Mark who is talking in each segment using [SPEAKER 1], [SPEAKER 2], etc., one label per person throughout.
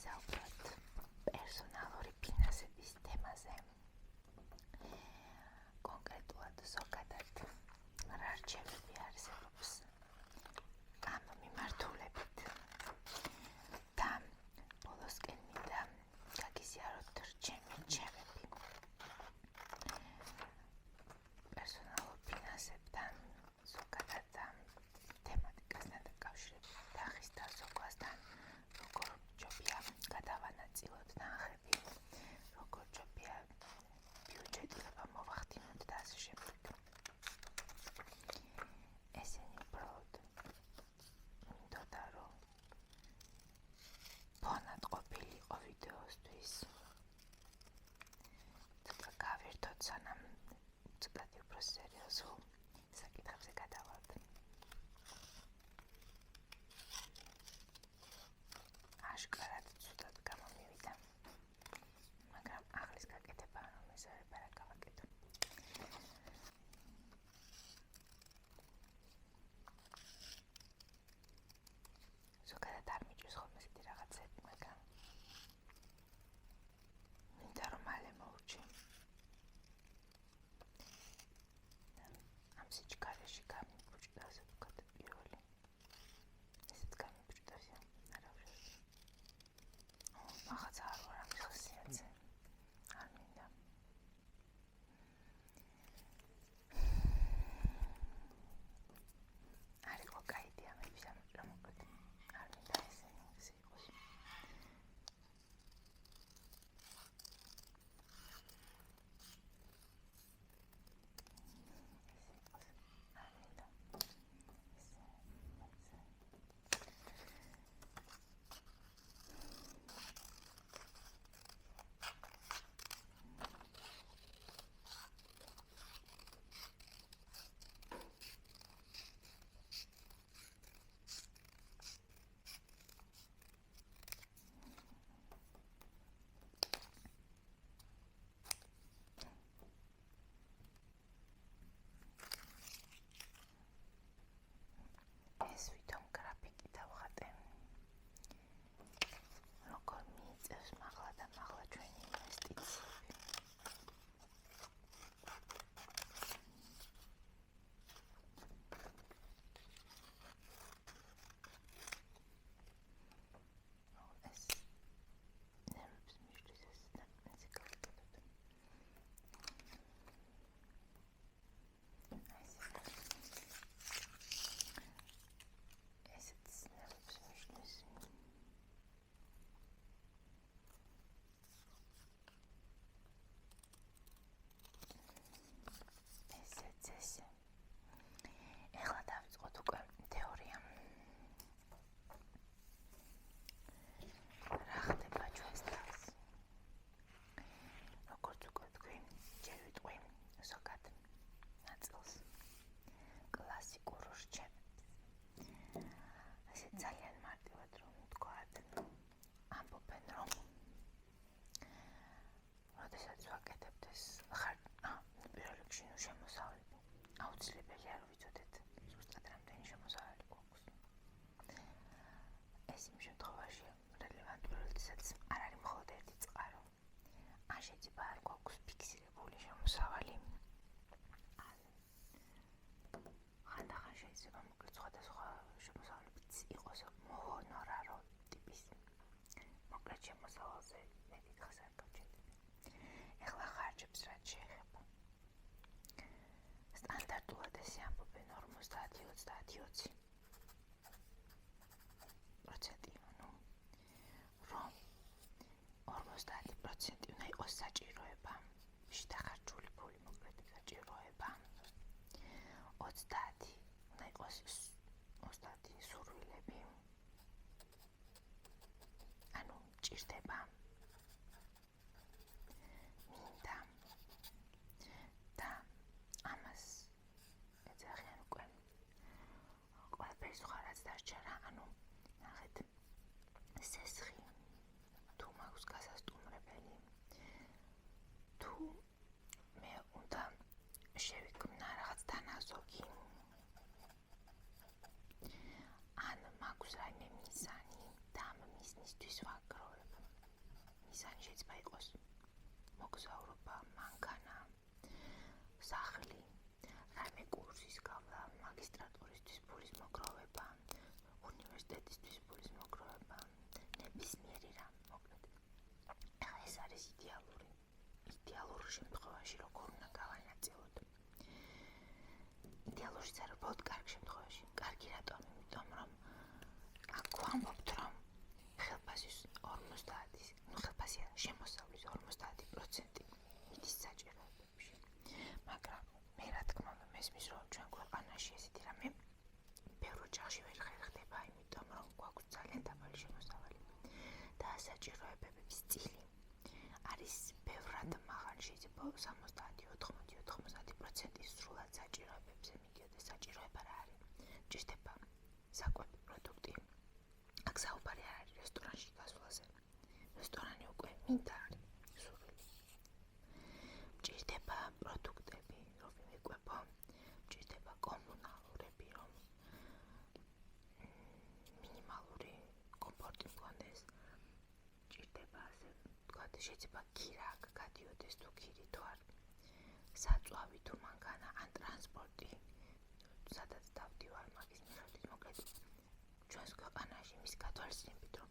[SPEAKER 1] ვისაუბროთ პერსონალური ფინანსების თემაზე. კონკრეტულად ზოგადად რა რჩევები არსებობს ამ მიმართულებით და ბოლოსკენ მინდა გაგიზიაროთ ჩემი რჩევები პერსონალურ ფინანსებთან ზოგადად თემატიკასთან დაკავშირებით და ხის დასახვასთან, როგორ ჯობია გადავანაწილოთ ნახები, როგორ ჯობია ბიუჯეტირება მოვახდინოთ და ასე შემდეგ. ესენი უბრალოდ მინდოდა, რომ ფონად ყოფილიყო ვიდეოსთვის. ცოტა გავერთოთ, სანამ ცოტათი უფრო სერიოზულ საკითხებზე გადავალთ. აშკარად ცუდად გამომივიდა, მაგრამ ახლის გაკეთება რომ მეზარება რა გავაკეთო. ზოგადად არ მიჭირს ხოლმე ესეთი რაღაცები, მაგრამ მინდა რომ მალე მოვურჩი. ამ სიჩქარეში გამიბუჭდას უკეთ პირველი. ესეც გამიბუჭდას, არა ვშევი. მაღაცა არ ვარ ამის ხასიათზე. არ მინდა. არ იყო კაი იდეა მე ვისამოჭრა მოკლედ. არ მინდა ესე იყოს. ეს ვითომ გრაფიკი დავხატე, როგორ მიიწევს მაღლა და მაღლა ჩვენი ინვესტიციები. ეს ნერვებს მიშლის ეს და ესე გავაკეთოთ. ესეც ნერვებს მიშლის. ესეც ესე. ეხლა დავიწყოთ უკვე თეორია. რა ხდება ჩვენს თავს? როგორც უკვე თქვი, ჯერ ვიტყვი ზოგად ნაწილს კლასიკურ რჩევებს. ასე ძალიან მარტივად რომ ვთქვათ, ამბობენ რომ როდესაც ვაკეთებთ ეს პირველ რიგში შემოსავლები, აუცილებელია რომ ვიცოდეთ ზუსტად რამდენი შემოსავალი გვაქვს. ეს იმ შემთხვევაში რელევანტური, როდესაც არ არის მხოლოდ ერთი წყარო. ან შეიძლება არ გვაქვს ფიქსირებული შემოსავალი. ხანდახან შეიძლება მოკლედ სხვადასხვა შემოსავლებიც იყოს მოჰონორარო ტიპის. მოკლედ შემოსავალზე მე დიდხანს არ გავჩენდები. ეხლა ხარჯებს რაც შეეხება. სტანდარტულად ესე ამბობენ 50-30-20%. რომ 50% უნდა იყოს საჭიროება, შედახარჯული ფული, მოკლედ საჭიროება. 30 უნდა იყოს 30 სურვილები. ანუ ჭირდება. მინდა. და ამას ეძახიან უკვე. ყველაფერი სხვა რაც დარჩა რა, ანუ ნახეთ, სესხი, თუ მაქვს გასასტუმრებელი, თუ მე უნდა შევიქმნა რაღაც თანაზოგი, ან მაქვს რაიმე მიზანი და ამ მიზნისთვის ვაგროვებ. მიზანი შეიძლება იყოს მოგზაურობა, მანქანა, სახლი, რაიმე კურსის გავლა, მაგისტრატურისთვის ფულის მოგროვება, უნივერსიტეტისთვის ფულის მოგროვება, ნებისმიერი რამ, მოკლედ. ახლა ეს არის იდეალურ შემთხვევაში როგორ უნდა გავანაწილოთ. იდეალურიც არა, უბრალოდ კარგ შემთხვევაში. კარგი რატომ? იმიტომ რომ აქ ვამბობთ, რომ ხელფასის 50%, შემოსავლის 50% მიდის საჭიროებებში. მაგრამ მე რა თქმა უნდა მესმის, რომ ჩვენ ქვეყანაში ესეთი რამე ბევრ ოჯახში ვერ ხერხდება, იმიტომ რომ გვაქვს ძალიან დაბალი შემოსავალი და საჭიროებების წილი არის ბევრად მაღალი, შეიძლება 70-80-90% სრულად საჭიროებებზე მიდიოდეს. საჭიროება რა არის? ჭირდება საკვები პროდუქტი. აქ საუბარი არ არის რესტორანში გასვლაზე. რესტორანი უკვე მინდა არის სურვილი. ჭირდება პროდუქტები, რომ მივიკვებო, ჭირდება კომუნალურები, რომ მინიმალური კომფორტი მქონდეს. ჭირდება ასე ვთქვათ, შეიძლება ქირა აქ გადიოდეს თუ ქირი თუ არ, საწვავი თუ მანქანა ან ტრანსპორტი, სადაც დავდივარ მაგის მიხედვით. მოკლედ ჩვენს ქვეყანაში მის გათვალისწინებით, რომ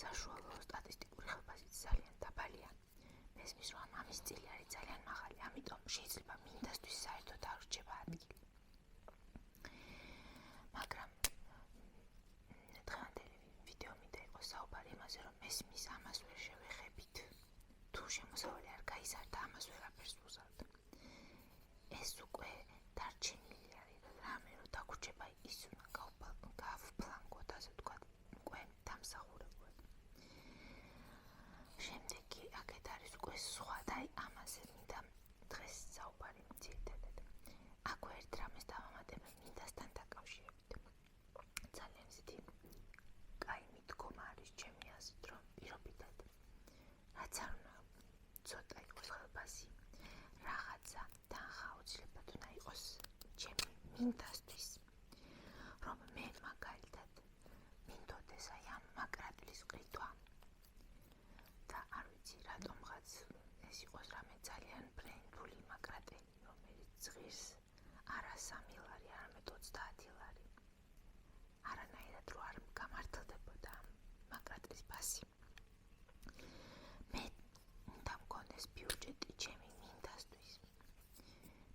[SPEAKER 1] საშუალო სტატისტიკური ხელფასიც ძალიან დაბალია. მესმის, რომ ამის წილი არის ძალიან მაღალი, ამიტომ შეიძლება მინდასთვის საერთოდ არ რჩება ადგილი. მაგრამ დღევანდელი ვიდეო მინდა იყოს საუბარი იმაზე, რომ მესმის ამას ვერ შევეხებით. თუ შემოსავალი არ გაიზარდა, ამას ვერაფერს ვუზავთ. ეს უკვე დარჩენილი არის რამე, რომ დაგვრჩება ის უნდა გავფლანგოთ, ასე ვთქვათ, უკვე დამსახურებულად. შემდეგი აქეთ არის უკვე სხვა და ამაზე მინდა დღეს საუბარი ძირითადად. აქვე ერთ რამეს დავამატებ მინდასთან დაკავშირებით. ძალიან ისეთი კაი მიდგომა არის ჩემი აზრით, რომ პირობითად რაც არ უნდა ცოტა იყოს ხელფასი, რაღაცა თანხა აუცილებლად უნდა იყოს ჩემი მინდასთვის, რომ მე მაგალითად მინდოდეს აი ამ მაკრატლის ყიდვა და არ ვიცი რატომღაც ეს იყოს რამე ძალიან ბრენდული მაკრატელი, რომელიც ზღირს არა 3 ლარი, არამედ 30 ლარი. არანაირად რო არ გამართლდებოდა ამ მაკრატლის ფასი. მე უნდა მქონდეს ბიუჯეტი ჩემი მინდასთვის.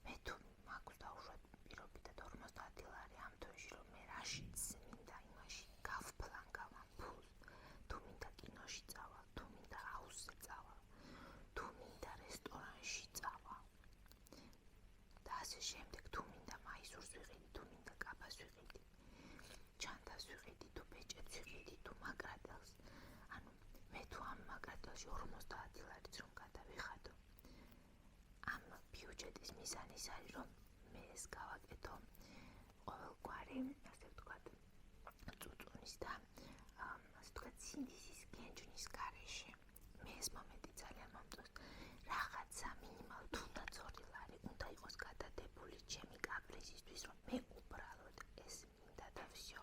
[SPEAKER 1] მე თუ მაქვს დაუშვათ პირობითად 50 ლარი ამ თვეში, რომ მე რაშიც მინდა იმაში გავფლანგავ ამ ფულს, თუ მინდა კინოში წავალ, თუ მინდა აუზზე წავალ, თუ მინდა რესტორანში წავალ და ასე შემდეგ, თუ მინდა მაისურს ვიყიდი, თუ მინდა კაბას ვიყიდი, ჩანდას ვიყიდი, თუ ბეჭედს ვიყიდი, თუ მაკრატელს. ანუ მე თუ ამ მაკრატელში 50 ლარიც რომ გადავიხადო, ამ ბიუჯეტის მიზანი ის არის, რომ მე ეს გავაკეთო ყოველგვარი, ასე ვთქვათ, წუწუნის და ასე ვთქვათ, სინდისის გენჯნის გარეშე. მე ეს მომენტი ძალიან მომწონს. რაღაცა მინიმალ თუნდაც 2 ლარი უნდა იყოს გადადებული ჩემი კაპრიზისთვის, რომ მე უბრალოდ ეს მინდა და всё.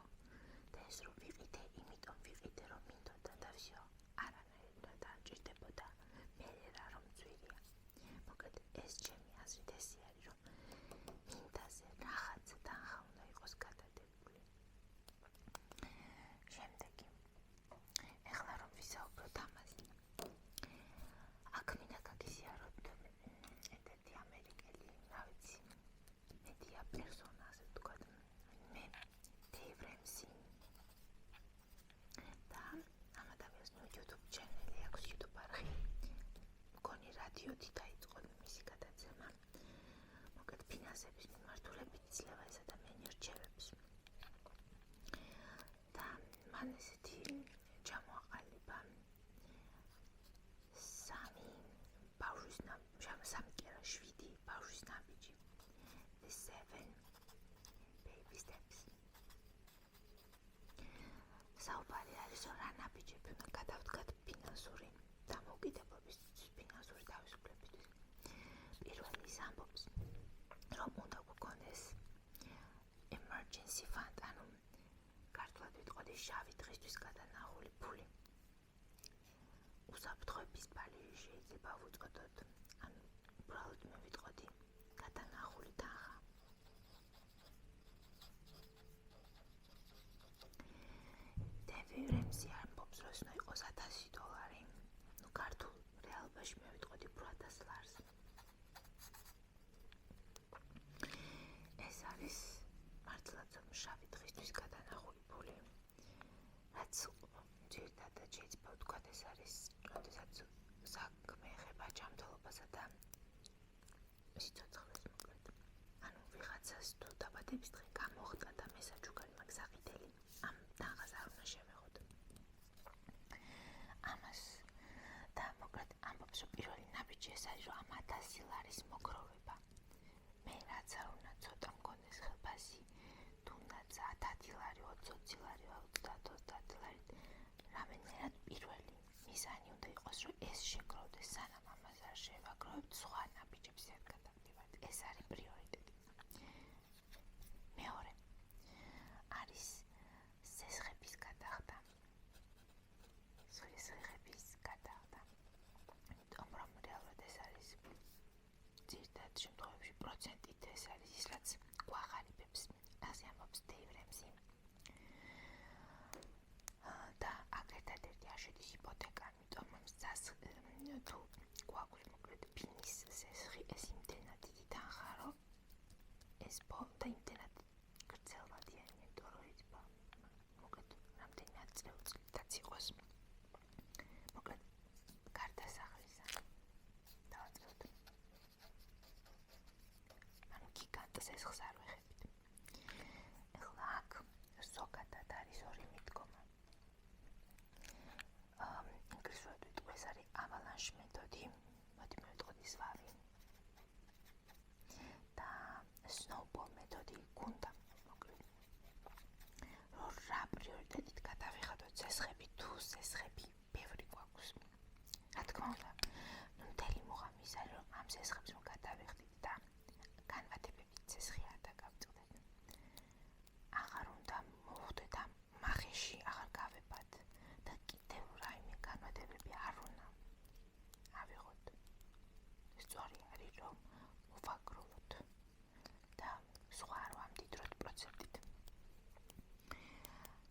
[SPEAKER 1] და ეს რომ ვიყიდე, იმიტომ ვიყიდე, რომ მინდოდა და всё. არანაირად არ ჭირდებოდა მე რა რომ ძვირია. მოკლედ ეს ჩემი აზრით ესე არის, რომ მინდაზე რაღაცა თანხა უნდა იყოს გადადებული. შემდეგი, ეხლა რომ ვისაუბროთ ამაზე, აქ მინდა გაგიზიაროთ ერთ-ერთი ამერიკელი, რა ვიცი, მედია პერსონა, ასე ვთქვათ, მე დეივ რემსი და ამ ადამიანს YouTube ჩანელი აქვს, YouTube არხი, მგონი რადიოთი დაიწყო მისი გადაცემა. მოკლედ ფინანსების მიმართულებით იძლევა ეს ადამიანი რჩევებს და მან ესეთი ჩამოაყალიბა 7 ბავშვის ნაბიჯი, the 7 baby steps. საუბარი არის, რომ რა ნაბიჯები უნდა გადავდგათ ფინანსური დამოუკიდებლობის, ფინანსური თავისუფლებისთვის. პირველი ის ამბობს, რომ უნდა გქონდეს emergency fund, ანუ ქართულად ვიტყოდი შავი დღისთვის გადანახული ფული. უსაფრთხოების ბალერი შეიძლება ვუწოდოთ, ან უბრალოდ მე ვიტყოდი გადანახული თანხა. დევიდ რემზი ამბობს, რომ ეს იყოს $1000. ნუ ქართულ რეალობაში მე ვიტყოდი უფრო $1000. ეს არის მართლაც მშავი დღისთვის გადანახული ფული, რაც ძირითადად შეიძლება ვთქვათ, ეს არის, როდესაც საქმე ეხება ჯანმრთელობასა და სიცოცხლეს მოკლედ. ანუ ვიღაცას თუ დაბადების დღე გამოხდა და მე საჩუქარი მაქვს აღიდელი, ამ თანხას არ უნდა შევეღოთ. ამას და მოკლედ ამბობს, რომ პირველი ნაბიჯი ეს არის, რომ ამ $1000 მოგროვება. მე რაც არ უნდა ცოტა მქონდეს ხელფასი, თუნდაც $10, $20, $30, რამენერად პირველი მიზანი უნდა იყოს, რომ ეს შეგროვდეს, სანამ ამას არ შევაგროვებთ, სხვა ნაბიჯებს გადავდივართ. ეს არის პრიორიტეტი. მეორე არის სესხების გადახდა. იმიტომ რომ რეალურად ეს არის ძირითადად შემთხვევებში პროცენტით ეს არის ის, რაც გვახარიბებს, ასე ამბობს დევიდ რემზი. და აგრეთვე არ შედის იპოთეკა, იმიტომ რომ თუ გვაქვს მოკლედ ფინის სესხი, ეს იმდენად დიდი თანხა, რომ ეს და იმდენად გრძელვადიანი, იმიტომ რომ იწება მოკლედ რამდენიმე წელიწადიც იყოს. მოკლედ გარდასახლისა დავაწყოთ. ანუ გიგანტ სესხს არ ვეხებით. ეხლა აქ ზოგადად არის ორი მიდგომა. ინგლისურად ვიტყვი, ეს არის avalanche მეთოდი, მოდი მე ვიტყოდი ზვავი. და snowball მეთოდი გუნდა, მოკლედ. რომ რა პრიორიტეტით გადავიხადოთ სესხები, თუ სესხები ბევრი გვაქვს. რა თქმა უნდა, მთელი მუღამი ის არის, რომ ამ სესხებს რომ გადავიხდით და განვადებებით სესხი არ დაგავწყვდეთ. აღარ უნდა მოვხვდეთ ამ მახეში, აღარ გავებად და კიდევ რაიმე განვადებები არ უნდა ავიღოთ. სწორი არის, რომ მოვაგროვოთ და სხვა არ ვამდიდროთ პროცენტით.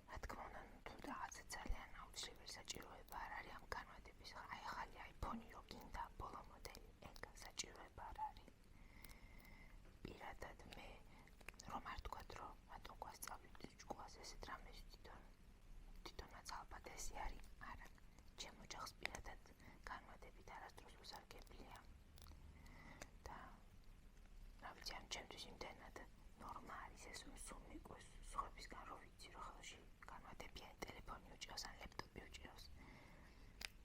[SPEAKER 1] რა თქმა უნდა, თუ რაღაცა ძალიან აუცილებელი საჭიროება არ არის ამ განვადების, აი ახალი iPhone-ი რო გინდა ბოლო მოდელი, ეგ საჭიროება არ არის. პირადად მე რომ არ თქვათ, რომ რატომ გვასწავლით ჭკუას ესეთ რამეს თვითონაც ალბათ ესე არის, არა. ჩემ ოჯახს პირადად განვადებით არასდროს უსარგებლია. და რა ვიცი, ან ჩემთვის იმდენად ნორმა არის ეს, რომ სულ მიყვეს სხვებისგან რო ვიცი, რომ ხელში განვადებიანი ტელეფონი უჭირავს ან ლეპტოპი უჭირავს.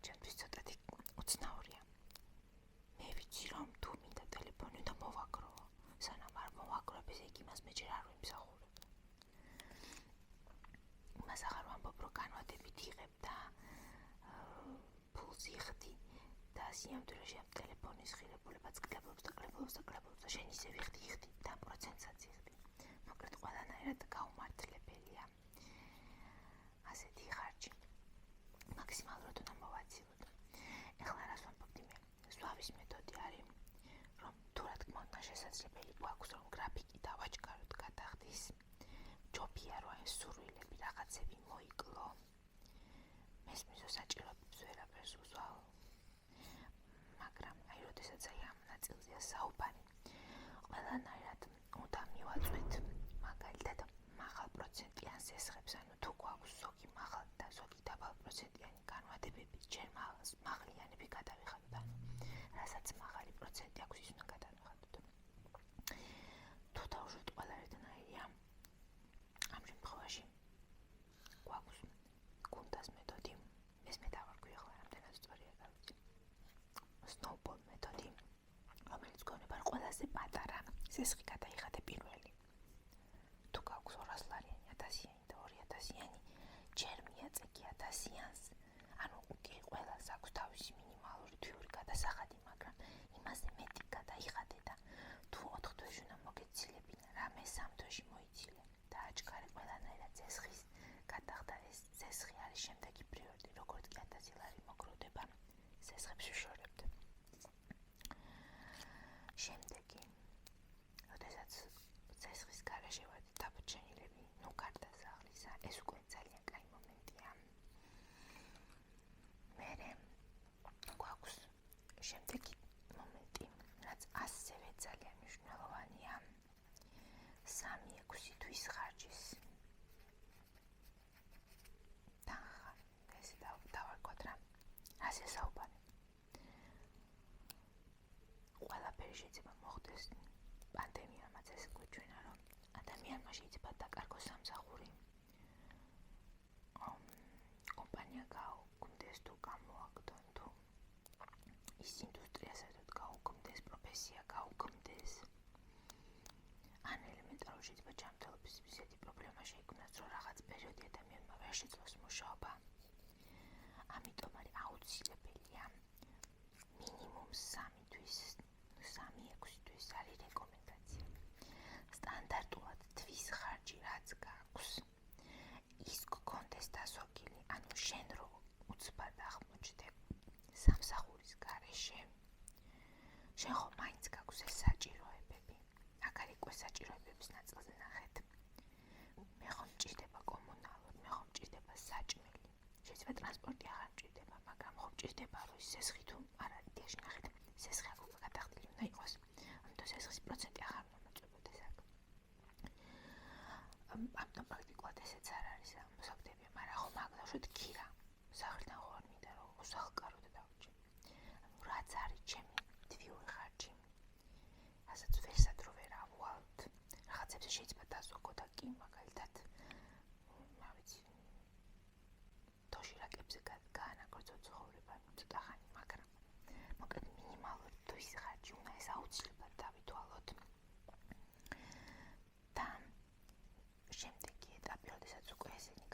[SPEAKER 1] ჩემთვის ცოტათი უცნაურია. მე ვიცი, რომ თუ მინდა ტელეფონი უნდა მოვაგროვო, სანამ არ მოვაგროვებ, ესე იგი იმას მე ჯერ არ ვიმსახურებ. იმას აღარ ვამბობ, რომ განვადებით იღებ და ფულს იხდი და სიამდვილეში ამ ტელეფონის ღირებულებაც კლებობს და შენ ისე იხდი და პროცენტსაც იხდი. მოკლედ ყველანაირად გაუმართლებელია ასეთი ხარჯი. მაქსიმალურად უნდა მოვაცილოთ. ეხლა რას ვამბობდი მე? ზვავის მეთოდი არის, რომ თუ რა თქმა უნდა შესაძლებელი გვაქვს, რომ გრაფიკი დავაჩქაროთ გადახდის, ჯობია რომ ეს სურვილები რაღაცები მოიკლო. მესმის საჭიროებებს ვერაფერს უზვალ. მაგრამ აი როდესაც აი ამ ნაწილზეა საუბარი, ყველანაირად უნდა მივაწვეთ მაგალითად მაღალ პროცენტიან სესხებს, ანუ თუ გვაქვს ზოგი მაღალ და ზოგი დაბალ პროცენტიანი განვადებები, ჯერ მაღლიანები გადავიხადოთ, ანუ რასაც მაღალი პროცენტი აქვს, ის უნდა გადავიხადოთ. თუ დავუშვათ ყველა ერთნაირია, ამ შემთხვევაში გვაქვს გუნდას მეთოდი, ეს მე დავარქვი ახლა რამდენად სწორია გავიცი. snowball მეთოდი, რომელიც გონება ყველაზე პატარა სესხი გადაიხადე პირველი. თუ გაქვს 200 ლარიანი, 1000-იანი და 2000-იანი, ჯერ მიაწეკი 1000-იანს, ანუ კი ყველას აქვს თავისი მინიმალური თვიური გადასახადი, მაგრამ იმაზე მეტი გადაიხადე და თუ 4 თვეში უნდა მოგეცილებინა, რამე 3 თვეში მოიცილე და აჩქარე ყველანაირად სესხის გადახდა ეს ცესხი არის შემდეგი პრიორიტეტი, როგორც კი 1000 ლარი მოგროვდება, ცესხებს ვიშორებთ. შემდეგი, როდესაც ცესხის გარეშე ვართ დაბჭენილები, გარდა სახლისა, ეს უკვე ძალიან კაი მომენტია. მერე გვაქვს შემდეგი მომენტი, რაც ასევე ძალიან მნიშვნელოვანია. 3-6 თვის ხარჯის თანხა. ესე დავარქვათ რა. ასე საუბარი. ყველაფერი შეიძლება მოხდეს პანდემიამაც ეს გვიჩვენა, რომ ადამიანმა შეიძლება დაკარგოს სამსახური. კომპანია გაუქმდეს თუ გამოაგდონ თუ ის ინდუსტრია საერთოდ გაუქმდეს, პროფესია გაუქმდეს. ან ელემენტარულად შეიძლება ჯანმრთელობის ისეთი პრობლემა შეიქმნას, რომ რაღაც პერიოდი ადამიანმა ვერ შეძლოს მუშაობა. ამიტომ არის აუცილებელია მინიმუმ 3 თვის, 3-6 თვის არის რეკომენდაცია. სტანდარტულად თვის ხარჯი რაც გაქვს, ის გქონდეს დასოკილი, ანუ შენ რო უცბად აღმოჩნდებ სამსახურის გარეშე, შენ ხო მაინც გაქვს ეს საჭიროებები. აქ არის უკვე საჭიროებების ნაწილზე ნახეთ. მე ხომ მჭირდება კომუნალური, მე ხომ მჭირდება საჭმელი. შეიძლება ტრანსპორტი აღარ მჭირდება, მაგრამ ხომ მჭირდება რომ ის სესხი თუ არ არის დიაში ნახეთ. სესხი აქ უკვე გადახდილი უნდა იყოს. ამიტომ სესხის პროცენტი აღარ უნდა მოწმობდეს აქ. ამიტომ პრაქტიკულად ესეც არ არის მოსაგდებია, მაგრამ ხომ მაგდავშოთ ქირა. სახრიდან ხო არ მინდა რომ უსახლკარო და დავჭი. რაც არის ჩემი თვიური ხარჯი. რასაც ვერსად რო ვერ ავალთ. რაღაცებზე შეიძლება დაზოგო და კი მაგალითად ვიცი დოშირაკებზე გაანაკრძო ცხოვრება ცოტა ხანი, მაგრამ მოკლედ მინიმალური თვის ხარჯი უნდა ეს აუცილებლად დავითვალოთ. და შემდეგი ეტაპი, როდესაც უკვე ესენი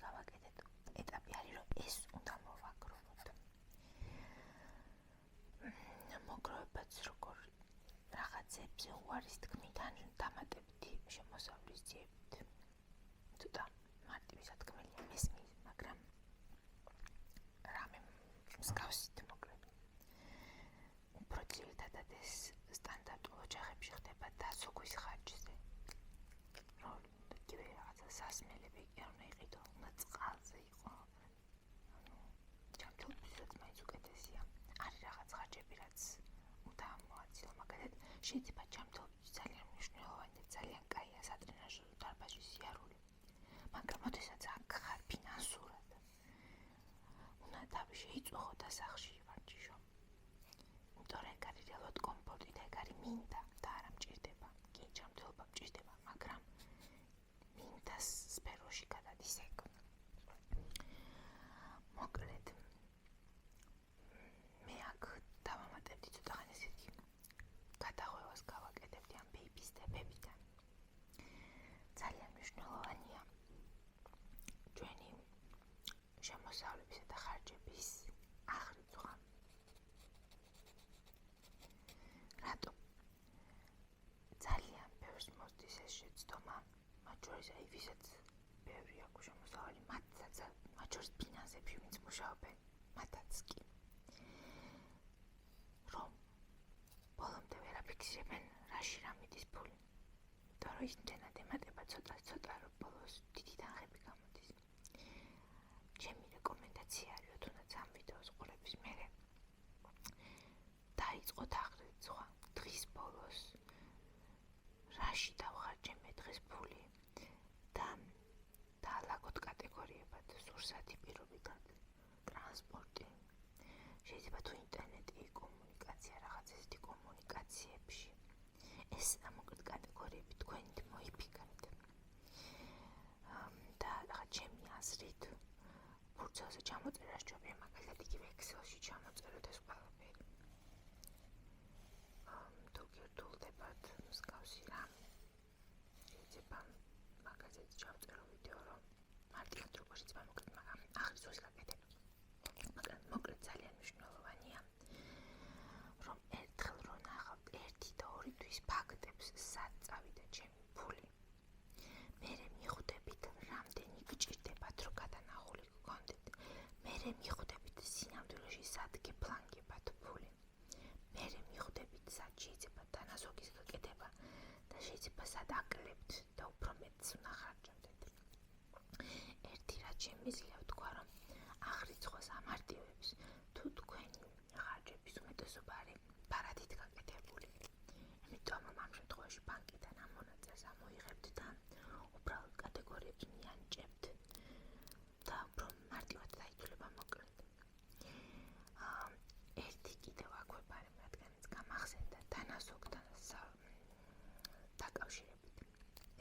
[SPEAKER 1] გავაკეთეთ, ეტაპი არის, რომ ეს უნდა მოვაგროვოთ. მოგროვებაც როგორ რაღაცებზე უარის თქმით, ან დამატებითი შემოსავლის ძიებით. ცოტა მარტივი სათქმელია მესმის, მაგრამ რამე მსგავსით მოკლედ. უფრო ძირითადად ეს სტანდარტულ ოჯახებში ხდება დაცოგვის ხარჯზე. რომ იგივე რაღაცა სასმელები კი არ უნდა იყიდო, უნდა წყალზე იყო. ჯანმრთელობისაც მაინც უკეთესია. არის რაღაც ხარჯები, რაც უნდა მოაცილო. მაგალითად, შეიძლება ჯანმრთელობისთვის ძალიან მნიშვნელოვანი და ძალიან კაია სატრენაჟო დარბაზის სიარული. მაგრამ როდესაც აქ ხარ ფინანსურად, უნდა თავი შეიწუხო და სახლში ვარჯიშო. იმიტომ რომ ეგ არის რეალურად კომფორტი და ეგ არის მინდა და არა მჭირდება. კი, ჯანმრთელობა მჭირდება, მაგრამ მინდას სფეროში გადადის ეგ. მოკლედ, მე აქ დავამატებდი ცოტა ხანი ესეთი გადაღვევას გავაკეთებდი ამ baby step-ებიდან. ძალიან მნიშვნელოვანია ჩვენი შემოსავლებისა და ხარჯების აღრიცხვა. რატომ? ძალიან ბევრს მოსდის ეს შეცდომა, მათ შორის აი ვისაც ბევრი აქვს შემოსავალი, მათაც მათ შორის ფინანსებში ვინც მუშაობენ, მათაც კი. რომ ბოლომდე ვერ აფიქსირებენ რაში რა მიდის ფული. იმიტომ რომ იმდენად ემატება ცოტა რომ ბოლოს დიდი თანხები გამოდის. ჩემი რეკომენდაცია არის, თუნდაც ამ ვიდეოს ყურების მერე დაიწყოთ აღრიცხვა დღის ბოლოს, რაში დავხარჯე მე დღეს ფული და დაალაგოთ კატეგორიებად, სურსათი პირობითად, ტრანსპორტი, შეიძლება თუ ინტერნეტი, კომუნიკაცია, რაღაც ესეთი კომუნიკაციებში. ეს მოკლედ კატეგორიები თქვენით მოიფიქრეთ. და რაღაც ჩემი აზრით ფურცელზე ჩამოწერა სჯობია, მაგალითად იგივე Excel-ში ჩამოწეროთ ეს ყველაფერი. თუ გირთულდებათ მსგავსი რამ, შეიძლება მაგაზეც ჩავწერო ვიდეო, რომ მარტივად როგორ შეიძლება მოკლედ აღრიცხვის გაკეთება. მაგრამ მოკლედ ძალიან მნიშვნელოვანია, რომ ერთხელ რო ნახავთ 1 და 2 თვის ფაქტებს, სად წავიდა ჩემი ფული. მერე მიხვდებით, რამდენი გჭირდება შეიძლება სად აკლებთ და უფრო მეტს უნდა ხარჯავდეთ. ერთი რაც შემიძლია ვთქვა, რომ აღრიცხვას ამარტივებს, თუ თქვენი ხარჯების უმეტესობა არის ფარადით გაკეთებული. იმიტომ რომ ამ შემთხვევაში ბანკიდან ამ მონაწილეს ამოიღებთ და უბრალოდ კატეგორიებს მიანიჭებთ და უფრო მარტივად დაითვლება მოკლედ. ერთი კიდევ აქვე ბარემ, რადგანაც გამახსენდა თანასოგთან დაკავშირებით.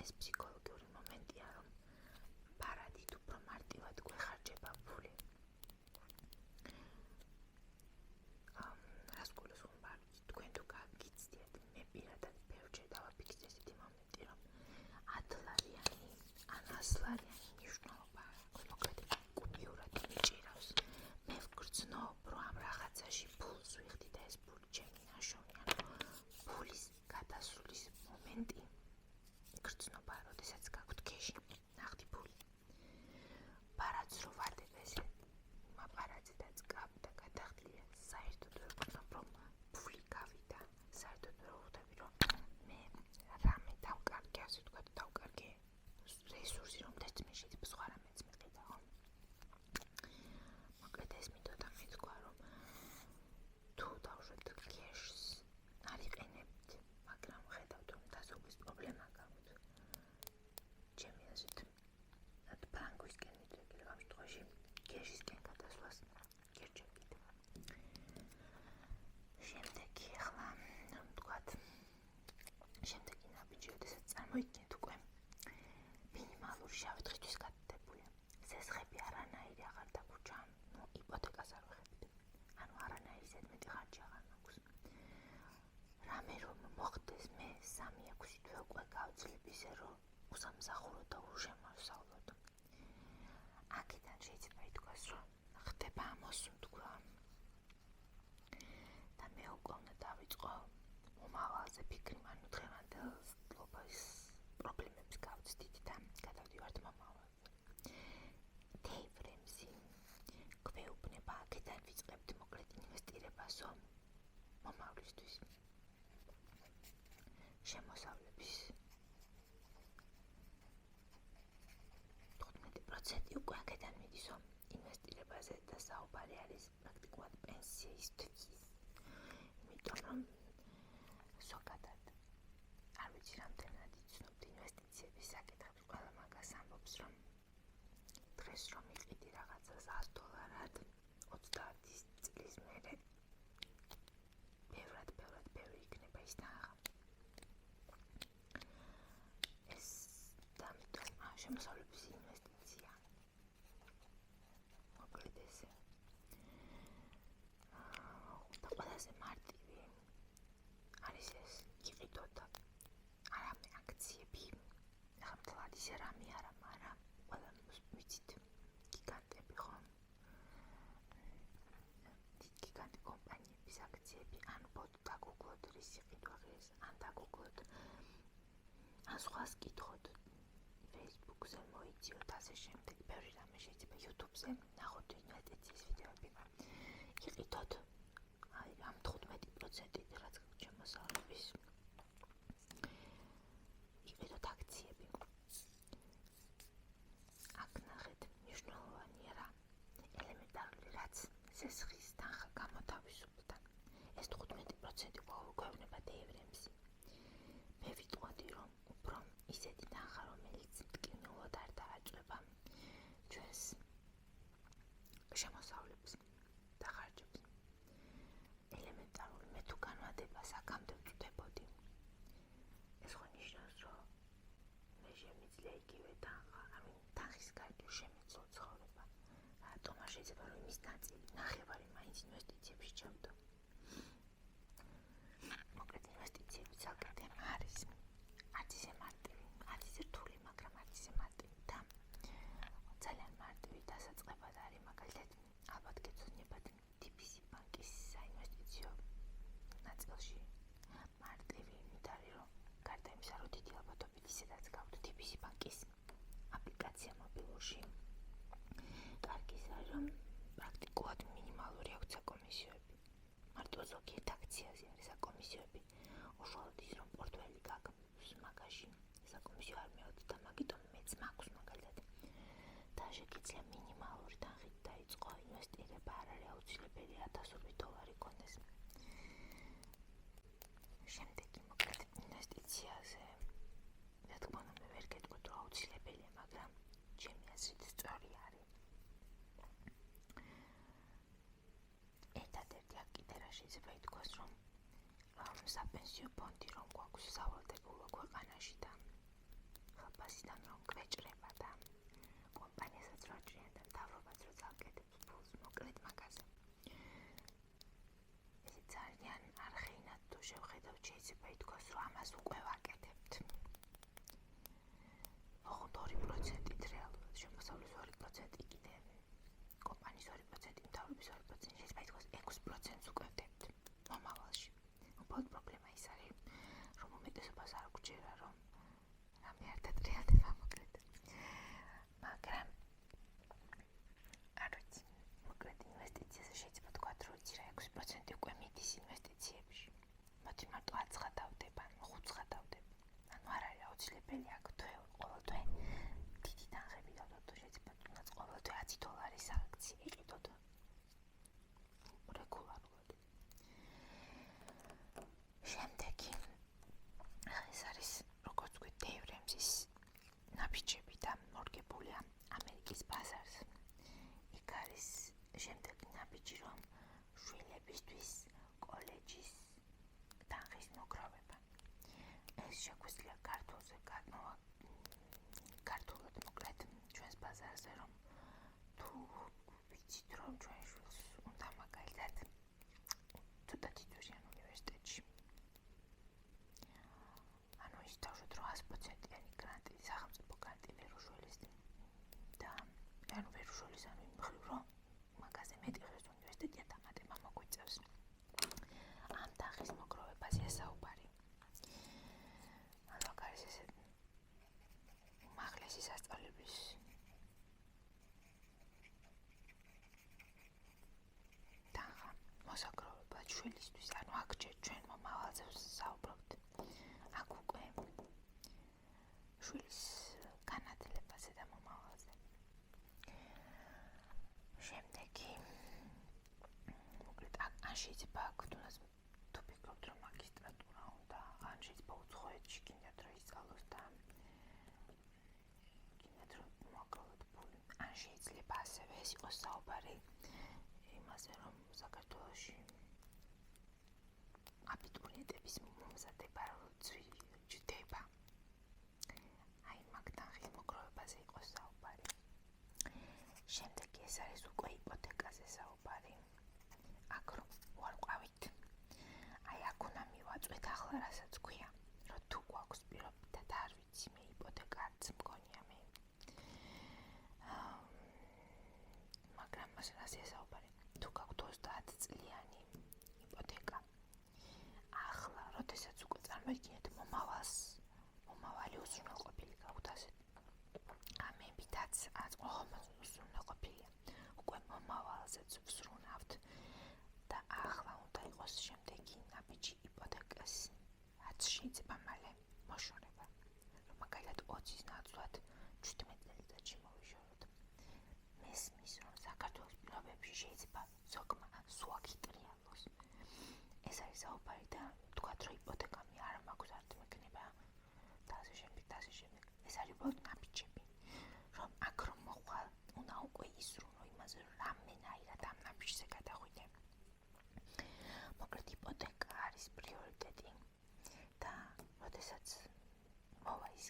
[SPEAKER 1] ეს ფსიქოლოგიური მომენტია, რომ ფარადით უფრო მარტივად გვეხარჯება ფული. რას გულისხმობა, თქვენ თუ გაგიცდიათ, მე პირადად ბევრჯერ დავაფიქსირე ესეთი მომენტი, რომ 10 ლარიანი ან 100 ლარიანი მნიშვნელობა მოკლედ კუპიურად მიჭირავს. მე ვგრძნობ, რომ ამ რაღაცაში ფულს ვიხდი და ეს ფული ჩემი ნაშოვნი, ფულის გადასვლის მომენტი გრძნობა, როდესაც გაქვთ ქეში, ნახდი ფული. პარადს რო ვადებ ესე, მაპარაძედაც გავიდა გადახდია, საერთოდ ვერ ვგრძნობ, რომ ფული გავიდა, საერთოდ ვერ ვხვდები, რომ მე რამე დავკარგე, ასე ვთქვათ, დავკარგე რესურსი, რომლითაც მე შეიძლება სხვა რამეც მიყიდა, ხო? მოკლედ ეს მინდოდა მეთქვა, რომ თუ დავუშვათ ქეშს არ იყენებთ, მაგრამ ხედავთ, რომ დასოგვის პრობლემა გაქვთ. ჩემი აზრით, ფრანგვისკენ მიდრეკილი ამ შემთხვევაში ქეშისკენ გადასვლას გერჩევით. შემდეგი ახლა, რომ ვთქვათ, შემდეგი ნაბიჯი, როდესაც წარმოიდგინეთ უკვე მინიმალური შავი დღისთვის გადადებულია. ზესხები არანაირი აღარ დაგვრჩა, იპოთეკას არ ვეხებთ. ანუ არანაირი ზედმეტი ხარჯი აღარ მაქვს. რამე რომ მოხდეს, მე 3-6 თვე უკვე გავძლებ ისე, რომ უსამსახურო და უშემოსავლოდ. აქედან შეიძლება ითქვას, რომ ხდება ამოსუნთქვა და მე უკვე უნდა დავიწყო მომავალზე ფიქრი, ანუ დღევანდელობის პრობლემებს გავცდით და გადავდივართ მომავალზე. Dave Ramsey გვეუბნება, აქედან ვიწყებთ მოკლედ ინვესტირებასო მომავლისთვის. შემოსავლების 15% უკვე აქედან მიდისო ინვესტირებაზე და საუბარი არის პრაქტიკულად პენსიისთვის. იმიტომ რომ ზოგადად არ ვიცი რამდენად იცნობთ ინვესტიციების საკითხებს, ყველა მაგას ამბობს, რომ დღეს რომ იყიდი რაღაცას $100-ად 30 წლის მერე ბევრი იქნება ის თანხა. ეს დამიტომ შემოსავლების ინვესტიცია. მოკლედ ესე. და ყველაზე მარტივი არის ეს იყიდოთ არამე აქციები. ახლა მთლად ისე რამე არა, მაგრამ ყველა ვიცით გიგანტები ხო? გიგანტი კომპანიების აქციები, ან ბოთ დაგუგლოთ რის იყიდვა ღირს, ან დაგუგლოთ, ან სხვას კითხოთ, Facebook-ზე მოიძიოთ, ასე შემდეგ, ბევრი რამე შეიძლება YouTube-ზე ნახოთ ინვესტიციის ვიდეოები. იყიდოთ აი ამ 15%-ით, რაც გაქვთ შემოსავლების. იყიდოთ აქციები. აქ ნახეთ მნიშვნელოვანია რა, ელემენტარული, რაც ზესხის თანხა გამოთავისუფლდა. ეს 15% გვეუბნება Dave Ramsey. მე ვიტყოდი, რომ უფრო ისეთი თანხა, რომელიც ტკივნულად არ დააჭრება ჩვენს შემოსავლებს და ხარჯებს. ელემენტარული, მე თუ განვადებას აქამდე ვწვდებოდი. ეს ხო ნიშნავს, რომ მე შემიძლია იგივე თანხა, თანხის გარდა შემეძლო ცხოვრება. რატომ არ შეიძლება, რომ იმის ნაწილი ნახევარი მაინც ინვესტიციებში ჩავდო? მოკლედ ინვესტიციები საკითხი არის არც ისე მარტივი, არც ისე რთული, მაგრამ არც ისე მარტივი და ძალიან მარტივი დასაწყებად არის, მაგალითად ალბათ გეცნობათ TBC ბანკის საინვესტიციო ნაწილში მარტივი იმით არის, რომ გარდა იმისა, რომ დიდი ალბათობით ისედაც გაქვთ TBC ბანკის აპლიკაცია მობილურში, კარგი ის არის, რომ პრაქტიკულად მინიმალური აქვს საკომისიოები. მარტო ზოგიერთ აქციაზე არის საკომისიოები, უშუალოდ ის, რომ პორტფელი გაქვს მაქვს მაგაში საკომისიო არმიოდ და მაგიტომ მეც მაქვს მაგალითად და შეგიძლია მინიმალური თანხით დაიწყო ინვესტირება, არ არის აუცილებელი $1000 ქონდეს. შემდეგი მოკლედ ინვესტიციაზე რა თქმა უნდა მე ვერ გეტყვით რომ აუცილებელია, მაგრამ ჩემი აზრით სწორი არის. ერთადერთი კიდე რა შეიძლება ითქვას, რომ საპენსიო ფონდი რომ გვაქვს სავალდებულო ქვეყანაში და ხალხასიდან რომ გვეჭრება და კომპანიასაც რო ჭრიან და მთავრობაც რო წავკეთებს ფულს მოკლედ მაგაზე. ეს ძალიან არხეინად თუ შევხედავთ, შეიძლება ითქვას, რომ ამას უკვე ვაკეთებთ. ოღონდ 2%-ით რეალურად შემოსავლის 2% კიდე კომპანიის 2%, მთავრობის 2%, შეიძლება ითქვას 6%-ს უკვე ვდებთ მომავალში. უბრალოდ პრობლემა ის არის, რომ უმეტესობას არ გვჭირა, რომ რამე არ დატრიალდება მოკლედ. მაგრამ არ ვიცი, მოკლედ ინვესტიციაზე შეიძლება თქვათ, რომ იცი რა 6% უკვე მიდის ინვესტიციებში. მოდი მარტო 10-ს დავდება, 5-ს დავდება. ანუ არ არის აუცილებელი აქ ყოველ თვე დიდი თანხები დავდოთ, შეიძლება თუნდაც ყოველ თვე $10 აქცია იყიდოთ რეგულარულად. შემდეგი ეს არის როგორც ვთქვით Dave Ramsey-ის ნაბიჯები და მორგებულია ამერიკის ბაზარზე. იქ არის შემდეგი ნაბიჯი, რომ შვილებისთვის კოლეჯის თანხის მოგროვება. ეს შეგვიძლია ქართულზე გადმოვა ქართულად მოკლედ ჩვენს ბაზარზე, რომ თუ ვიცით რომ ჩვენ შვილს უნდა მაგალითად ცოტა დიდვირიან უნივერსიტეტში, ანუ ის თავშოთ 100%-იანი გრანტი, სახელმწიფო გრანტი ვერ უშველის და ანუ ვერ უშველის, ანუ იმ მხრივ რომ მაგაზე მეტი ღირს უნივერსიტეტია დამატება მოგვიწევს. ამ თანხის მოგროვებაზეა საუბარი. ანუ აქ არის ესე უმაღლესი სასწავლებლის თანხა მოსაგროვება შვილისთვის, ანუ აქ ჩვენ მომავალზე საუბრობთ. აქ უკვე შვილის განათლებაზე და მომავალზე. შემდეგი მოკლედ ან შეიძლება აქ თუნდაც თუ ფიქრობთ რომ მაგისტრატურა უნდა, ან შეიძლება უცხოეთში გინდათ რომ ისწავლოს და გინდათ რომ მოგავლოთ ფული, ან შეიძლება ასევე ეს იყოს საუბარი იმაზე, რომ საქართველოში აბიტურიენტების მომზადება ჯდება. აი მაგ თანხის მოგროვებაზე იყოს საუბარი. შემდეგი ეს არის უკვე იპოთეკაზე საუბარი. აქ რომ ვარყვავით, აი აქ უნდა მივაწვეთ ახლა რასაც ქვია, რომ თუ გვაქვს პირობითად არ ვიცი მე იპოთეკა არც მგონია მე. მაგრამ მასე საუბარი, თუ გაქვთ 30 წლიანი იპოთეკა, ახლა როდესაც უკვე წარმოიდგინეთ მომავალი უზრუნველყოფილი გაქვთ ასეთ ამებითაც უზრუნველყოფილია, უკვე მომავალზეც ვზრუნავთ და ახლა უნდა იყოს შემდეგი ნაბიჯი იპოთეკას, რაც შეიძლება მალე მოშორება, რომ მაგალითად 20-ის ნაცვლად 17 წელიწადში მოვიშოროთ. მესმის რომ საქართველოს პირობებში შეიძლება ზოგმა სუაგი ტრიალოს. ეს არის საუბარი და თქვათ რომ იპოთეკამი არ მაქვს, არ მექნება და ასე შემდეგ. ეს არის უბრალოდ ნაბიჯები, რომ აქ რომ მოხვალ უნდა უკვე ისრუნო იმაზე, რომ რამენაირად ამ ნაბიჯზე გადახვიდე. მოკლედ იპოთეკა არის პრიორიტეტი და როდესაც მოვა ის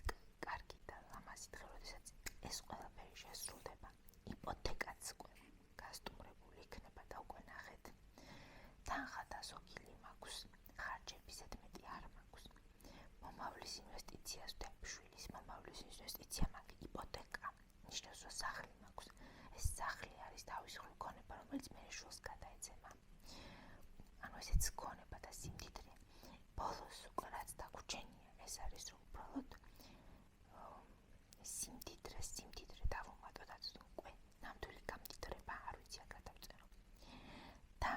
[SPEAKER 1] კარგი და ლამაზი დღე, როდესაც ეს ყველაფერი შესრულდება, იპოთეკაც უკვე გასტუმრებული იქნება და უკვე ნახეთ. თანხა დასოგილი მაქვს, ხარჯები ზედმეტი არ მაქვს. მომავლის ინვესტიციას ვდებ შვილის მომავლის ინვესტიცია მაქვს, იპოთეკა ნიშნავს რომ სახლი მაქვს. ეს სახლი არის თავის მხრივ ქონება, რომელიც მე შვილს გადაეცემა. ანუ ესეც ქონება და სიმდიდრე. ბოლოს უკვე რაც დაგვრჩენია, ეს არის რომ უბრალოდ სიმდიდრე დავუმატოთ უკვე ნამდვილი გამდიდრება, არ ვიცი აქ გადავწერო. და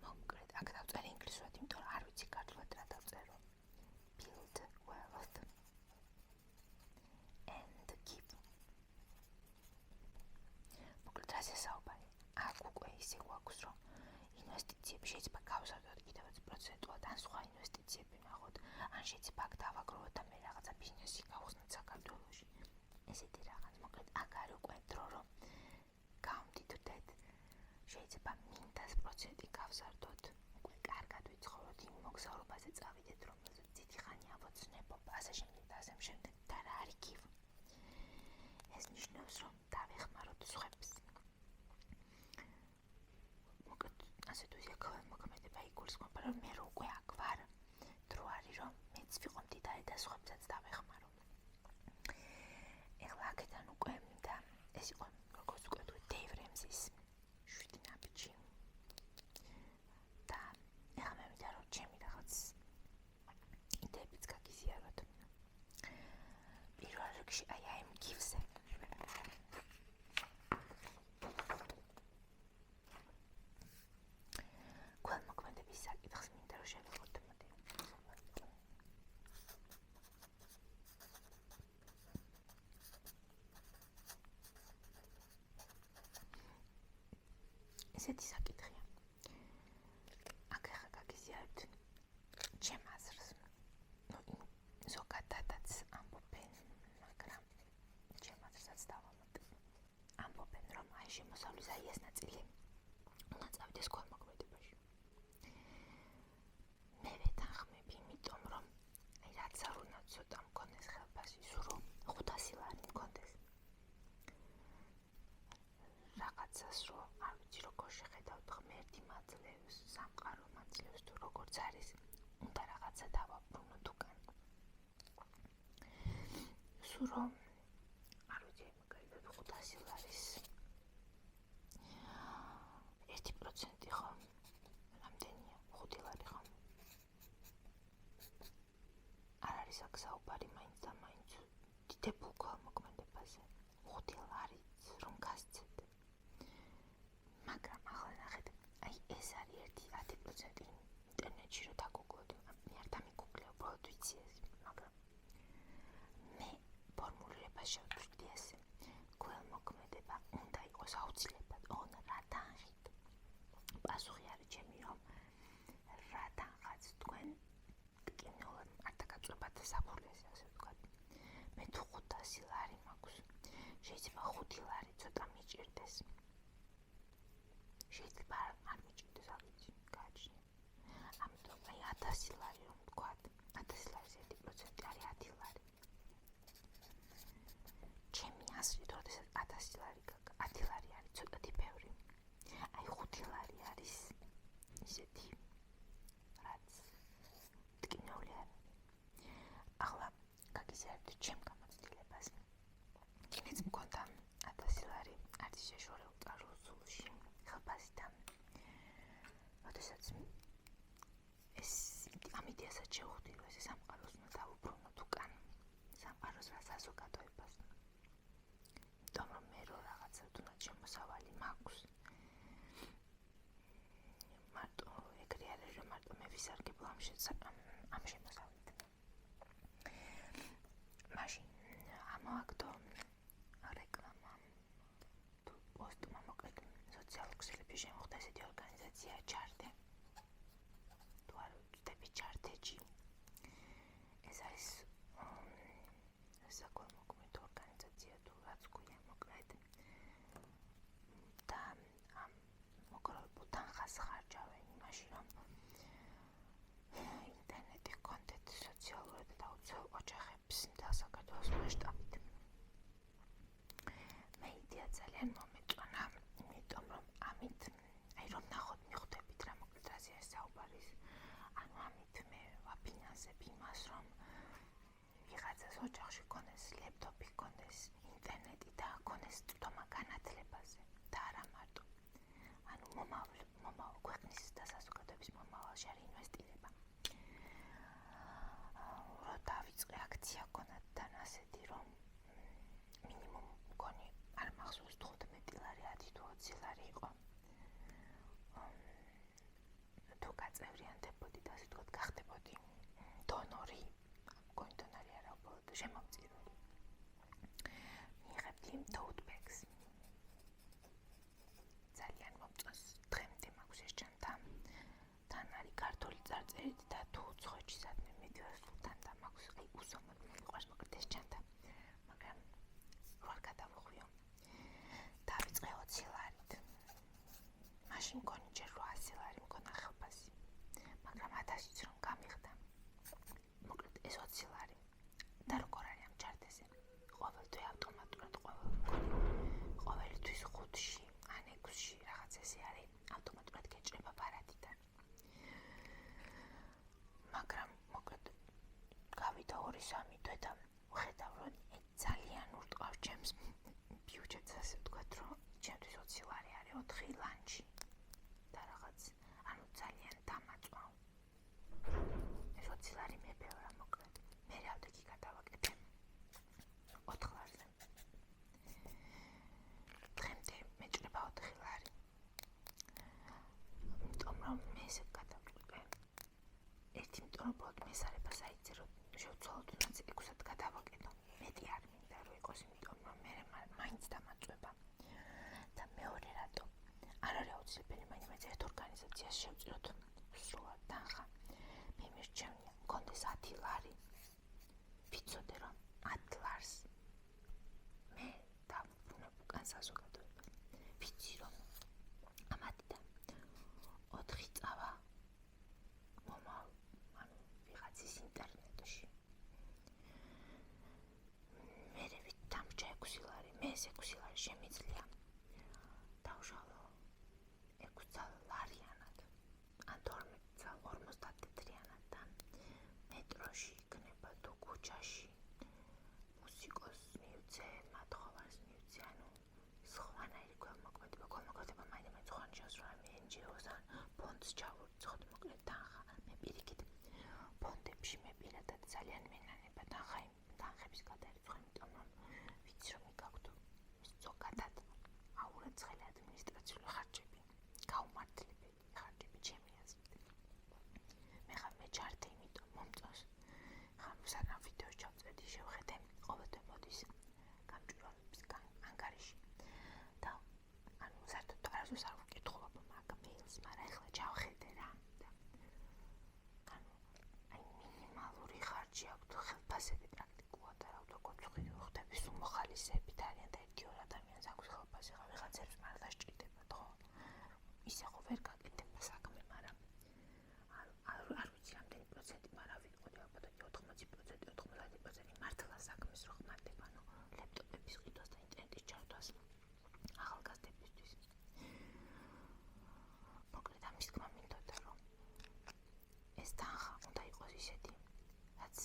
[SPEAKER 1] მოკლედ აქ დავწერე ინგლისურად, იმიტომ რომ არ ვიცი ქართულად რა დავწერო. Build wealth ასე გვაქვს, რომ ინვესტიციები შეიძლება გავზარდოთ კიდევაც პროცენტულად, ან სხვა ინვესტიციები ნახოთ, ან შეიძლება აქ დავაგროვოთ და მე რაღაცა ბიზნესი გავხსნათ საქართველოში. ესეთი რაღაც, მოკლედ აქ არის უკვე დრო, რომ გავმდიდრდეთ, შეიძლება მინდას პროცენტი გავზარდოთ, უკვე კარგად ვიცხოვროთ, იმ მოგზაურობაზე წავიდეთ, რომელზეც დიდი ხანი ავოცნებობ, ასე შემდეგ და ასე შემდეგ და რა არის გივ. ეს ნიშნავს, რომ დავეხმაროთ სხვებს. მოკლედ, ასე თუ ისე ქველმოქმედება იგულისხმება, რომ მე რო უკვე აქ ვარ, დრო არის, რომ მეც ვიყო მდიდარი და სხვებსაც დავეხმარო. ეხლა აქედან უკვე მინდა, ეს იყო, როგორც უკვე თუ დეივ რემზის 7 ნაბიჯი. და ეხლა მე მინდა, რომ ჩემი რაღაც იდეებიც გაგიზიაროთ. პირველ რიგში აი ამ გივზე. ქველმოქმედების საკითხს მინდა რომ შევეხოთ, მოდი. ესეთი საკითხია. აქ ახლა გაგიზიარებთ ჩემ აზრს. ზოგადადაც ამბობენ, მაგრამ ჩემ აზრსაც დავამატებ. ამბობენ, რომ აი შემოსავლის აი ეს ნაწილი უნდა წავიდეს ქველმოქმედებაში. მე ვეთანხმები, იმიტომ რომ აი რაც არ უნდა ცოტა მქონდეს ხელფასი, სულ 500 ლარი მქონდეს. რაღაცას რომ არ ვიცი როგორ შეხედავთ ღმერთი მაძლევს, სამყარო მაძლევს თუ როგორც არის, უნდა რაღაცა დავაბრუნოთ უკან. სულ რომ არ ვიცი, მაგალითად 500 ლარის 1% ხო? რამდენია? 5 ლარი ხო? არ არის აქ საუბარი მაინც და მაინც დიდებულ ქველმოქმედებაზე. 5 ლარიც რომ გასცეთ. მაგრამ ახლა ნახეთ, აი ეს არის 10% ინტერნეტში რომ დაგუგლოთ, მე არ დამიგუგლე, უბრალოდ ვიცი ეს, მაგრამ მე ფორმულირებას შევწვდი ესე. ქველმოქმედება უნდა იყოს აუცილებლად რა თანხით. პასუხი არის ჩემი, რომ რა თანხაც თქვენ ტკივნეულად არ დაგაწვებათ საფუძვლზე, ასე ვთქვათ. მე თუ 500 ლარი მაქვს, შეიძლება 5 ლარი ცოტა მიჭირდეს. შეიძლება არ მიჭირდეს, არ ვიცი, გააჩნია. ამიტომ აი 1000 ლარი რომ ვთქვათ, 1000 ლარის 1% არის 10 ლარი. ჩემი აზრით, როდესაც 1000 ლარი 10 ლარი არის ცოტათი ბევრი. აი 5 ლარი არის ისეთი, რაც ტკივნეული არის. ახლა გაგიზიარებთ ჩემ გამოცდილებას. იმეც მქონდა 1000 ლარი არც შეშორებულ წარსულში ხელფასიდან. როდესაც ეს ამ იდეასაც შევხვდი, რომ ეს სამყაროს უნდა დავუბრუნოთ უკან. სამყაროს რა საზოგადოებას. იმიტომ რომ მე რო რაღაცა თუნდაც შემოსავალი მაქვს. მარტო ეგრე არის, რომ მარტო მე ვისარგებლო ამ შემოსავლით. მაშინ ამოვაგდო რეკლამა თუ პოსტმა, მოკლედ სოციალურ ქსელებში შემოხვდა ესეთი ორგანიზაცია ჩარტე. თუ არ ვწდები ჩარტეჯი. ეს არის საქველმოქმედო ორგანიზაცია თუ რაც ქვია, მოკლედ. და ამ მოგროვებულ თანხას ხარჯავენ იმაში, რომ ინტერნეტი ჰქონდეთ სოციალურად დაუცველ ოჯახებს მთელ საქართველოს მასშტაბით. მე იდეა ძალიან მომეწონა, იმიტომ რომ ამით, აი რომ ნახოთ მიხვდებით რა, მოკლედ რაზე არის საუბარი. ანუ ამით მე ვაფინანსებ იმას, რომ ვიღაცას ოჯახში ჰქონდეს ლეპტოპი, ჰქონდეს ინტერნეტი და ჰქონდეს წვდომა განათლებაზე და არა მარტო. ანუ მომავალ ქვეყნის და საზოგადოების მომავალში არის ინვესტირება. რო დავიწყე აქცია ჰქონდათ თან ასეთი, რომ მინიმუმ მგონი არ მახსოვს 15 ლარი, 10 თუ 20 ლარი იყო. თუ გაწევრიანდებოდი და ასე ვთქვათ, გახდებოდი დონორი, მგონი დონორი არა, უბრალოდ შემომწირული. მიიღებდი tote bags. ძალიან მომწონს წარწერით და თუ უცხოეთში სადმე მედიასთან და მაქვს აი უსამოდ მიყვარს მოკლედ ეს ჩანდა, მაგრამ როარ გადავხვიო. დავიწყე 20 ლარით. მაშინ მგონი ჯერ 800 ლარი მქონდა ხელფასი, მაგრამ 1000-იც რომ გამიხდა. მოკლედ ეს 20 ლარი და როგორ არის ამ ჩარტეზე? ყოველთვის ავტომატურად ყოველთვის 5-ში ან 6-ში რაღაც ესე არის, ავტომატურად გეჭრება ბარათიდან. მაგრამ მოკლედ გავიდა 2-3 თვე და ვხედავ, რომ ძალიან ურტყავს ჩემს ბიუჯეტს, ასე ვთქვათ, რომ ჩემთვის 20 ლარი არის 4 ლანჩი და რაღაც, ანუ ძალიან დამაწვა. ეს 20 ლარი მეფევრა მოკლედ. მე ავდეგი გადავაკეთე 4 ლარზე. დღემდე მეჭრება 4 ლარი. იმიტომ რომ მე ესეთ გადავყიდე. ერთი იმიტომ რომ ბოლოდ მესარებას აიძე, რომ შევცვალოთ უნდაც 6-ად გადავაკეთო. მეტი არ მინდა რომ იყოს, იმიტომ რომ მე მაინც დამაწვება. და მეორე რატო? არ არის აუცილებელი, მაგრამ ერთ ორგანიზაციას შევწიროთ სრულად თანხა. მე მირჩევნია, მქონდეს 10 ლარი. ვიცოდე რომ 10 ლარს მე დავუბრუნებ უკან საზოგადოებას. ვიცი რომ ამათიდან 4 წავა მომავალ, ანუ ვიღაცის ინტერნეტში. მერე დამრჩა 6 ლარი, მე ეს 6 ლარი შემიძლია დავშალო 6 წალ ლარიანად, ან 12 წალ 50 თეთრიანად და მეტროში იქნება თუ ქუჩაში მუსიკოს მივცე, მათხოვარს მივცე, ანუ სხვანაირი ქველმოქმედება მაინც ხვანჩავს, რომ მე NGO-ს ან ფონდს ჩავურიცხოთ, მოკლედ თანხა. მე პირიქით ფონდებში მე პირადად ძალიან მენანება თანხების გადარიცხვა, იმიტომ რომ ვიცი რომ მიგაქვთ ზოგადად აურაცხელი ადმინისტრაციული ხარჯები, გაუმართლებელი ხარჯები ჩემი აზრით. მე ჩართე, იმიტომ მომწონს. სანამ ვიდეოს ჩავწერდი, შევხედე ყოველდღე მოდის გამჭვირვალების ანგარიში და ანუ საერთოდ არასდროს არ ვკითხულობ მაგ მეილს, მაგრამ ეხლა ჩავხედე რა და ანუ აი მინიმალური ხარჯი აქვს ხელფასები პრაქტიკულად და ავტოკონტროლი ხდები სულ მოხალისეებით არიან და 1-2 ადამიანს აქვს ხელფასი, ხა ვიღაცებს მართლა სჭირდებათ, ხო? ისე ხო ვერ გაკეთება საქმე, მაგრამ არ ვიცი რამდენი პროცენტი, მაგრამ ვიტყოდი ალბათ 80%, 90% მართლა საქმეს რო ხმარდება, ანუ ლეპტოპების ყიდვას და ინტერნეტის ჩართვას ახალგაზრდებისთვის. მოკლედ ამის თქმა მინდოდა, რომ ეს თანხა უნდა იყოს ისეთი, რაც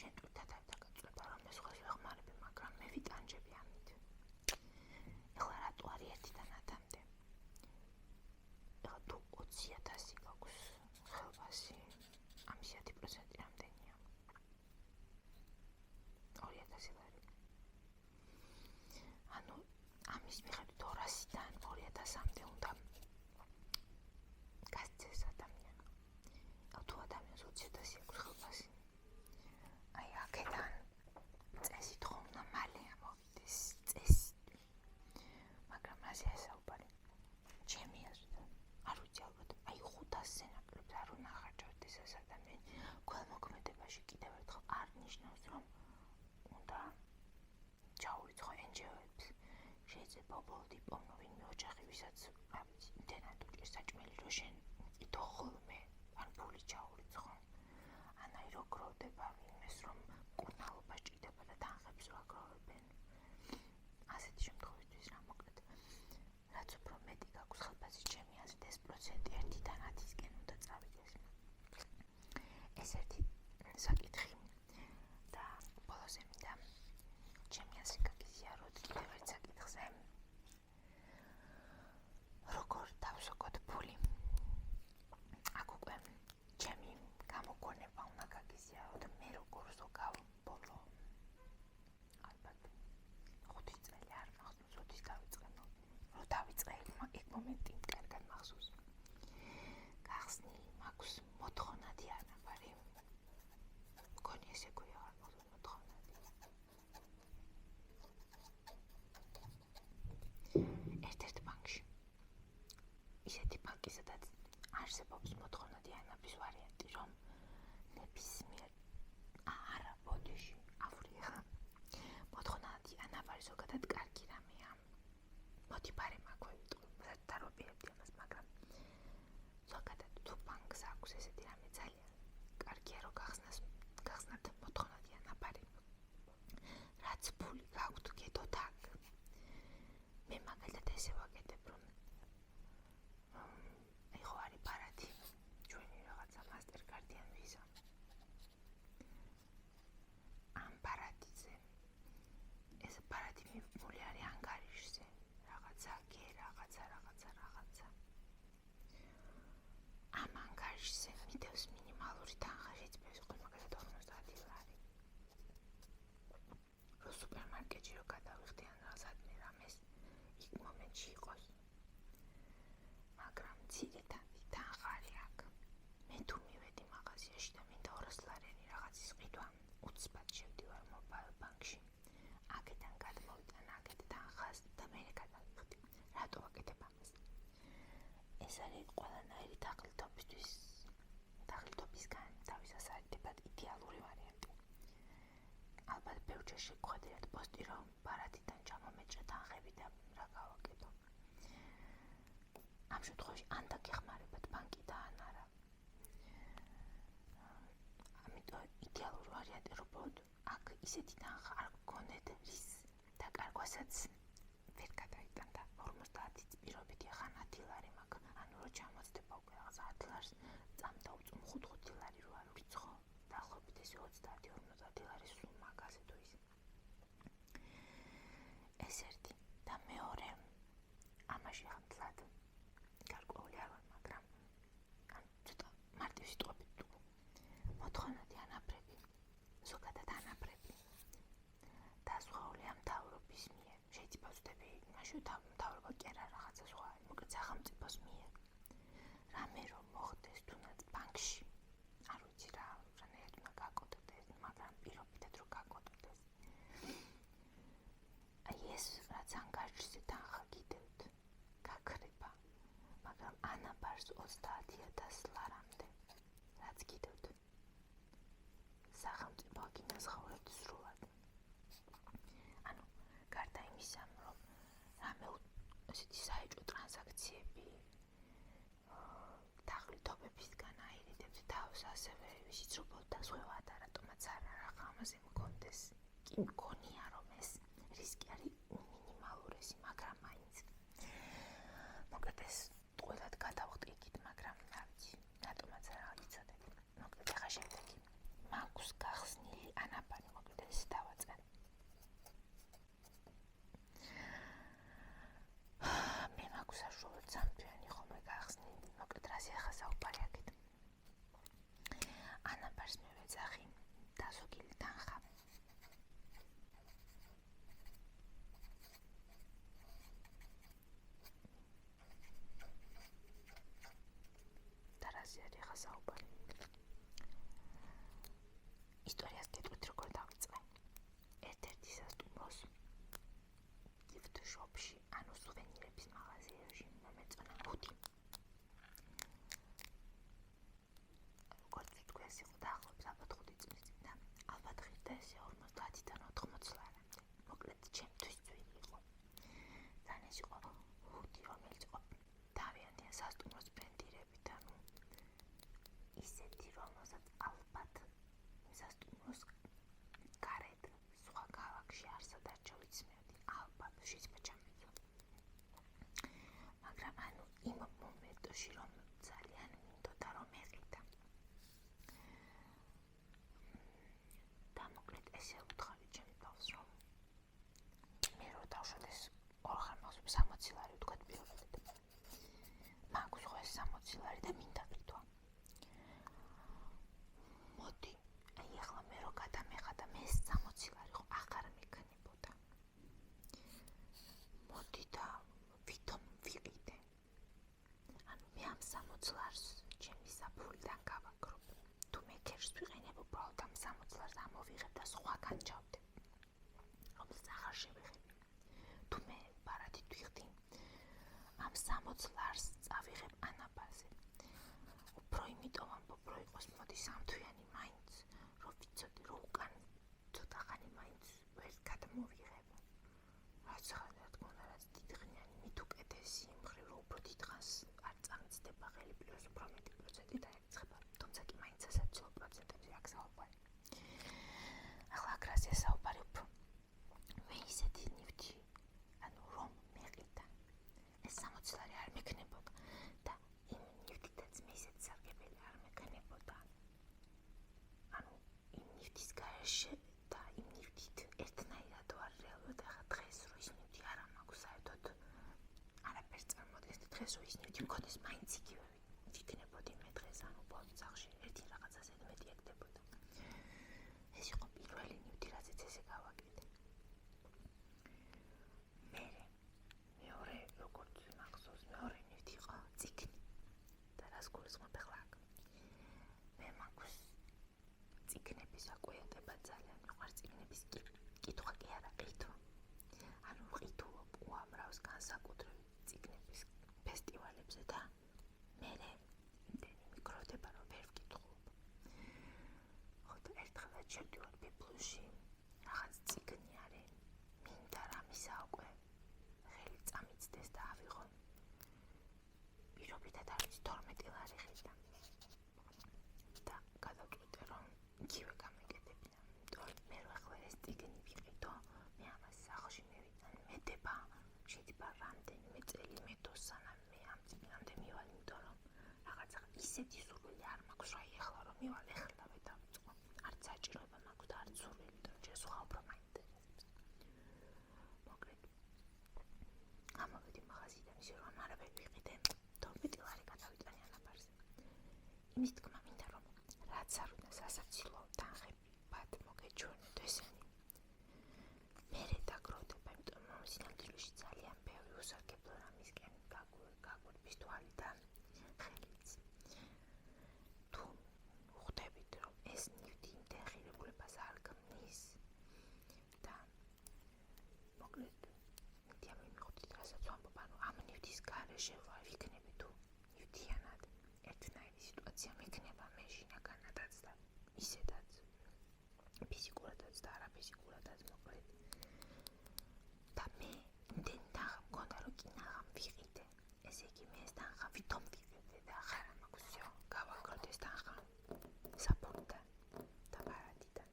[SPEAKER 1] შენ თვითონ დაგაწვება, რომ ეს სხვას ვეხმარები, მაგრამ მე ვიტანჯები ამით. ეხლა რატო არის 1-დან 10-მდე? ეხლა თუ 20,000 გაქვს ხელფასი, ამის 10% რამდენია? 2,000 ლარი. ანუ ამის მიხედვით 200-დან 2,000-მდე უნდა გასცეს ადამიანი. თუ ადამიანს 20,000 აქვს ხელფასი, აი აქედან წესით ხომ უნდა მალე ამოვიდეს წესი. მაგრამ რაზე ასაუბარი? ჩემი აზრით, არ ვიცი, ალბათ აი 500-ზე ნაკლებს არ უნდა ახარჯავთ ეს ადამიანი. ქველმოქმედებაში კიდევ ერთხელ არ ნიშნავს, რომ უნდა ჩაურიცხო NGO-ებს. შეიძლება უბრალოდ იპოვნო ვინმე ოჯახი, ვისაც რა ვიცი, იმდენად უჭირს საჭმელი, რომ შენ იტო ხოლმე, ან ფული ჩაურიცხო. ან აი რო გროვდება ვინმეს, რომ მკურნალობა სჭირდება და თანხებს რო აგროვებენ. ასეთი შემთხვევისთვის რა, მოკლედ რაც უფრო მეტი გაქვს ხელფასი, ჩემი აზრით ეს პროცენტი 1-დან 10-ისკენ უნდა წავიდეს. ეს ერთი საკითხი და ბოლოზე მინდა ჩემი აზრით გაგიზიაროთ კიდევ ერთ საკითხზე, როგორ დავსოკოთ ფული. აქ უკვე ჩემი გამოგონება უნდა გაგიზიაროთ, მე როგორ ზოგავ ბოლო ალბათ 5 წელი არ მახსოვს, როდის დავიწყე იქ მომენტი კარგად მახსოვს. გახსნილი მაქვს მოთხოვნადი ანაბარი. მგონი ესე ქვია, არ მახსოვს მოთხოვნადი. ერთ-ერთ ბანკში. ისეთი ბანკი, სადაც არსებობს მოთხოვნადი დიანების ვარიანტი, რომ ნებისმიერ არა ბოდიში აფრია. მოთხოვნადი ანაბარი ზოგადად კარგი რამეა. მოდი ბარემ აქვე ვიტყვი, დარვაპირებდი ამას, მაგრამ ზოგადად თუ ბანკს აქვს ესეთი რამე ძალიან კარგია, რომ გახსნათ მოთხოვნადი ანაბარი. რაც ფული გაქვთ გედოთ აქ. მე მაგალითად ესე ვაკეთებ, რომ ხო არის პარადი ჩვენი რაღაცა მასტერკარდიან ვიზა. ამ პარადიზე ეს პარადი მული არის ანგარიშზე, რაღაცა გე, რაღაცა. ამ ანგარიშზე მიდევს მინიმალური თანხა, შეიძლება იყოს მაგალითად 50 ლარი. რო სუპერმარკეტში რო გადავიხდი ან რაღაცადმე რამეს, იქ მომენტში იყოს. მაგრამ ძირითადი თანხა არის აქ. მე თუ მივედი მაღაზიაში და მინდა 200 ლარიანი რაღაცის ყიდვა, უცბად შევდივარ მობაილ ბანკში. აქედან გადმოვიტან აქეთ თანხას და მე გადავიხდი. რატო ვაკეთებ ამას? ეს არის ყველანაირი თაღლითობისგან თავის ასარიდებად იდეალური ვარიანტი. ალბათ ბევრჯერ შეგხვედრიათ პოსტი, რომ პარადიდან ჩამომეჭრა თანხები და რა გავაკეთო. ამ შემთხვევაში ან დაგეხმარებათ ბანკი და ან არა. ამიტომ იდეალური ვარიანტი, რომ აქ ისეთი თანხა არ გქონდეთ, რის დაკარგვასაც ვერ გადაიტანდა 50-ით პირობითი, ახლა 10 ლარი მაქვს, ანუ რო ჩამოწდება უკვე რაღაცა 10 ლარს წამდავწუმ 5 ლარი რო არ ვიცხო, დაახლოებით ესე 30-50 ლარი სულ მაქვს ასე თუ ისე. ეს ერთი და მეორე, ამაში ხმთლად გარკვეული არ ვარ, მაგრამ ცოტა მარტივ სიტყვებით თუ მოთხოვნადი ანაბრები, ზოგადად ანაბრები დასვაულია მთავრობის მიერ. შეიძლება ვწდები იმაში, მთავრობა კი არა, რაღაცა სხვა არის, მოკლედ სახელმწიფოს მიერ. რამე რომ მოხდეს თუნდაც ბანკში, არ ვიცი რანაირად უნდა გაკოდდეს, მაგრამ პირობითად რომ გაკოდდეს. აი ეს რაც ანგარიშზე თანხა გიდევთ, გაქრება, მაგრამ ანაბარს 30,000 ლარამდე, რაც გიდევთ, სახელმწიფო გინაზღაურებთ სრულად. ანუ გარდა იმისა, რომ რამე ესეთი საეჭვო ტრანზაქციები თაღლითობებისგან აირიდებთ თავს, ასევე ვისიც როგორც დასვევად რატომაც არა ამაზე მქონდეს. კი მგონია, რომ ეს რისკი არის მინიმალურესი, მაგრამ მაინც. მოკლედ ეს ყველად გადავხტიგით, მაგრამ რა ვიცი, რატომაც არა იცოდეთ. მოკლედ ახლა შემდეგი მაქვს გახსნილი ანაბარი, მოკლედ ეს დავაწყე. მე მაქვს საშუალოდ 3 თვიანი ხოლმე გახსნილი, მოკლედ რაზე ახლა საუბარი აქეთ. ანაბარს მე ვეძახი დასოგილი თანხა. და რაზე არის ახლა საუბარი? ისტორიას გეტყვით, როგორ დავიწყე. ერთ-ერთი სასტუმროს gift shop-ში, ანუ სუვენირების მაღაზიაში მომეწონა ჰუდი. როგორც ვიტყვი, ეს იყო დაახლოებით ალბათ 5 წლის წინ და ალბათ ღირდა ესე 50-დან 80 ლარამდე. მოკლედ ჩემთვის ძვირი იყო. თან ეს იყო ჰუდი, რომელიც იყო თავიანთი სასტუმროს ბრენდირებით, ანუ ისეთი, რომელსაც ალბათ იმ სასტუმროს გარეთ სხვა ქალაქში არსად არ ჩავიცმევდი, ალბათ შეიძლება ჩამეცვა. მაგრამ ანუ იმ მომენტში, რომ ძალიან მინდოდა რომ ეყიდა. და მოკლედ ესე ვუთხარი ჩემს თავს, რომ მე რო დავშოთ ეს ორხარ მაქვს 60 ლარი ვთქვათ პირობითად. მაქვს ხო ეს 60 ლარი და მინდა ყიდვა. მოდი, აი ახლა მე რო გადამეხადა, მე ეს 60 ლარი ხო აღარ მექნებოდა. მოდი და ვითომ ვიყიდე. ანუ მე ამ 60 ლარს ჩემი საფულიდან გავაკრობ. თუ მე კერს ვიყენებ, უბრალოდ ამ 60 ლარს ამოვიღებ და სხვაგან ჩავდებ, რომელსაც აღარ შევიღებ. თუ მე პარადით ვიხდი, ამ 60 ლარს წავიღებ ანაბარზე. უფრო იმიტომ ამბობ, რომ იყოს მოდი სამთვიანი მაინც, რომ ვიცოდი, რომ უკან ცოტა ხანი მაინც ვერ გადმოვიღებ. რაც ხარ რა თქმა უნდა, რაც დიდხნიანი მით უკეთესი იმ მხრივ, რომ უფრო დიდხანს არ წამიცდება ხელი პლუს უფრო მეტი პროცენტი დაეცხება. თუმცა კი მაინც სასაცილო პროცენტებზე აქ საუბარი. ახლა აქ რაზეა საუბარი უფრო? მე ისეთი ნივთი, ანუ რომ მეყიდა ეს 60 ლარი არ მექნებოდა და იმ ნივთითაც მე ისეთი სარგებელი არ მექნებოდა. ანუ იმ ნივთის გარეშე და იმ ნივთით ერთნაირად ვარ რეალურად. ახლა დღეს რო ის ნივთი არ მაქვს საერთოდ არაფერს წარმოადგენს და დღეს რო ის ნივთი მქონდეს მაინც იგივე ვიქნებოდი მე დღეს. ანუ ბოლოს ერთი რაღაცაზე მეტი ეკდებოდა. ეს იყო პირველი ნივთი, რაზეც ესე გავაკეთე. მეორე როგორც მახსოვს, მეორე ნივთი იყო წიგნი. და რას გულისხმობ ახლა აქ? მე მაქვს წიგნების აკვიატება ძალიან მიყვარს. წიგნების კითხვა კი არა, ყიდვა. ანუ ვყიდულობ უამრავს განსაკუთრებით წიგნების ფესტივალებზე და მე იმდენი მიკროდება, რომ ვერ ვკითხულობ. ხო და ერთხელაც შევდივარ ბიბლიაში, რაღაც წიგნი არის, მინდა რამისა უკვე ხელი წამიცდეს და ავიღო. პირობითად არის 12 ლარი ხიდა და გადავწყვიტე, რომ იგივე გამეკეთებინა. იმიტომ მე რო ახლა ეს წიგნი ვიყიდო, მე ამას სახლში მივიტან, მედება შეიძლება რამდენიმე წელი მეთოს, სანამ მე ამ წიგნამდე მივალ, იმიტომ რომ რაღაცა ისეთი სურვილი არ მაქვს, რომ ახლა რომ მივალ, ეხლავე დავიწყო. არც საჭიროება მაქვს და არც სურვილი, იმიტომ რომ ეს სხვა უფრო მაინტერესებს. მოკლედ ამოვედი მაღაზიიდან, ისე რომ არაფერი ვიყიდე, 12 ლარი გადავიტანე ანაბარზე. იმის თქმა მინდა, რომ რაც არ უნდა სასაცილო თანხებად მოგეჩვენოთ ესენი. მერე დაგროვდება, იმიტომ რომ სინამდვილეში ძალიან ბევრი უსარგებლო რამისკენ გაგვირბის თვალი და ხელიც. თუ ხვდებით, რომ ეს ნივთი იმდენ ღირებულებას არ ქმნის და მოკლედ მითი ამიმიხოდით, რასაც ვამბობ, ანუ ამ ნივთის გარეშე ვარ, ვიქნები თუ ნივთიანად ერთნაირი სიტუაცია მექნება მე შინაგანადაც და ისედაც ფიზიკურადაც და არაფიზიკურადაც. მოკლედ და მე იმდენი თანხა მქონდა, რომ კინაღამ ვიყიდე. ესე იგი მე ეს თანხა ვითომ ვიყიდე და ახლა რა მაქვს, всё, გავაკროთ ეს თანხა საფონდან და პარადიდან.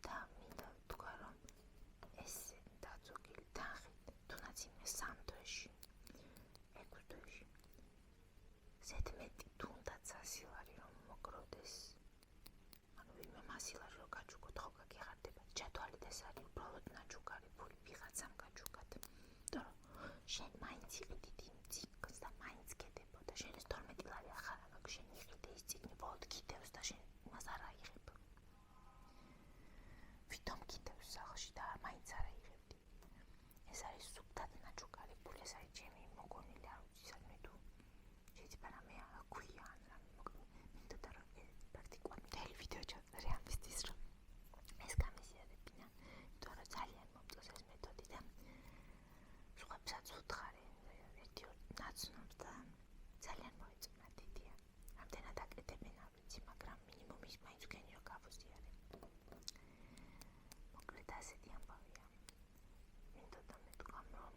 [SPEAKER 1] და მინდა ვთქვა, რომ ეს დაწოგილი თანხით, თუნდაც იმ 3 თვეში, 6 თვეში, ზედმეტი თუნდაც 100 ლარი რომ მოგროვდეს. ანუ ვინმე მასილარი რომ გაჩუქოთ, ხო გაგიხარდება. ჩათვალეთ, ეს არის უბრალოდ ნაჩუქარი ფული ვიღაცამ გაჩუქათ. იმიტომ რომ შენ მაინც იყიდით იმ წიგნს და მაინც გედებოდა. შენ ეს 12 ლარი ახლა რა გაქვს, შენ იყიდე ის წიგნი, ბოლოდ გიდევს და შენ იმას არ აიღებ. ვითომ გიდევს სახლში და მაინც არ აიღებდი. ეს არის სუფთად ნაჩუქარი ფული, ეს არის ჩემი მოგონილი, არ ვიცი სადმე თუ შეიძლება რამე აქვია ან რამე. მოკლედ მინდოდა რომ პრაქტიკულად მთელი ვიდეო ჩაწერე ამისთვის, რომ ეს გამიზიარებინა, იმიტომ რომ ძალიან მომწონს ეს მეთოდი და სხვებსაც ვუთხარი ერთი-ორ ნაცნობს და ძალიან მოეწონა, დიდია. რამდენად აკეთებენ არ ვიცი, მაგრამ მინიმუმის მაინც ვგენი რომ გავუზიარებ. მოკლედ ასეთი ამბავია. მინდოდა მეთქვამ, რომ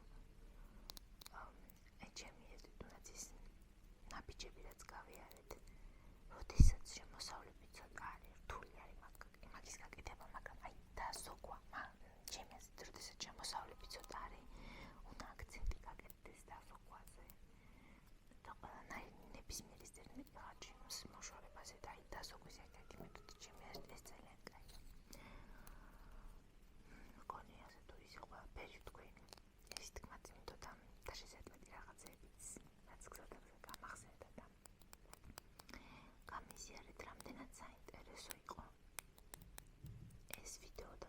[SPEAKER 1] ჩემი ეს თუნდაც ის ნაბიჯები რაც გავიარეთ, როდესაც შემოსავლები ცოტა არის, რთული არის მაგის გაკეთება, მაგრამ აი დასოგვა, ჩემი აზრით, როდესაც შემოსავლები ცოტა არის, უნდა აქცენტი გაკეთდეს დასოგვაზე და ყველანაირი ნებისმიერი ზედმეტი ხარჯი მოშორებაზე და აი დასოგვის ერთ-ერთი მეთოდი ჩემი აზრით ეს ძალიან კაია. მგონი ასე თუ ისე ყველაფერი ვთქვი, ეს თქმაც მინდოდა და შესაძლებელი რაღაცებიც, რაც გზადაგზე გამახსენდა და გამიზიარეთ, რამდენად საინტერესო იყო ეს ვიდეო და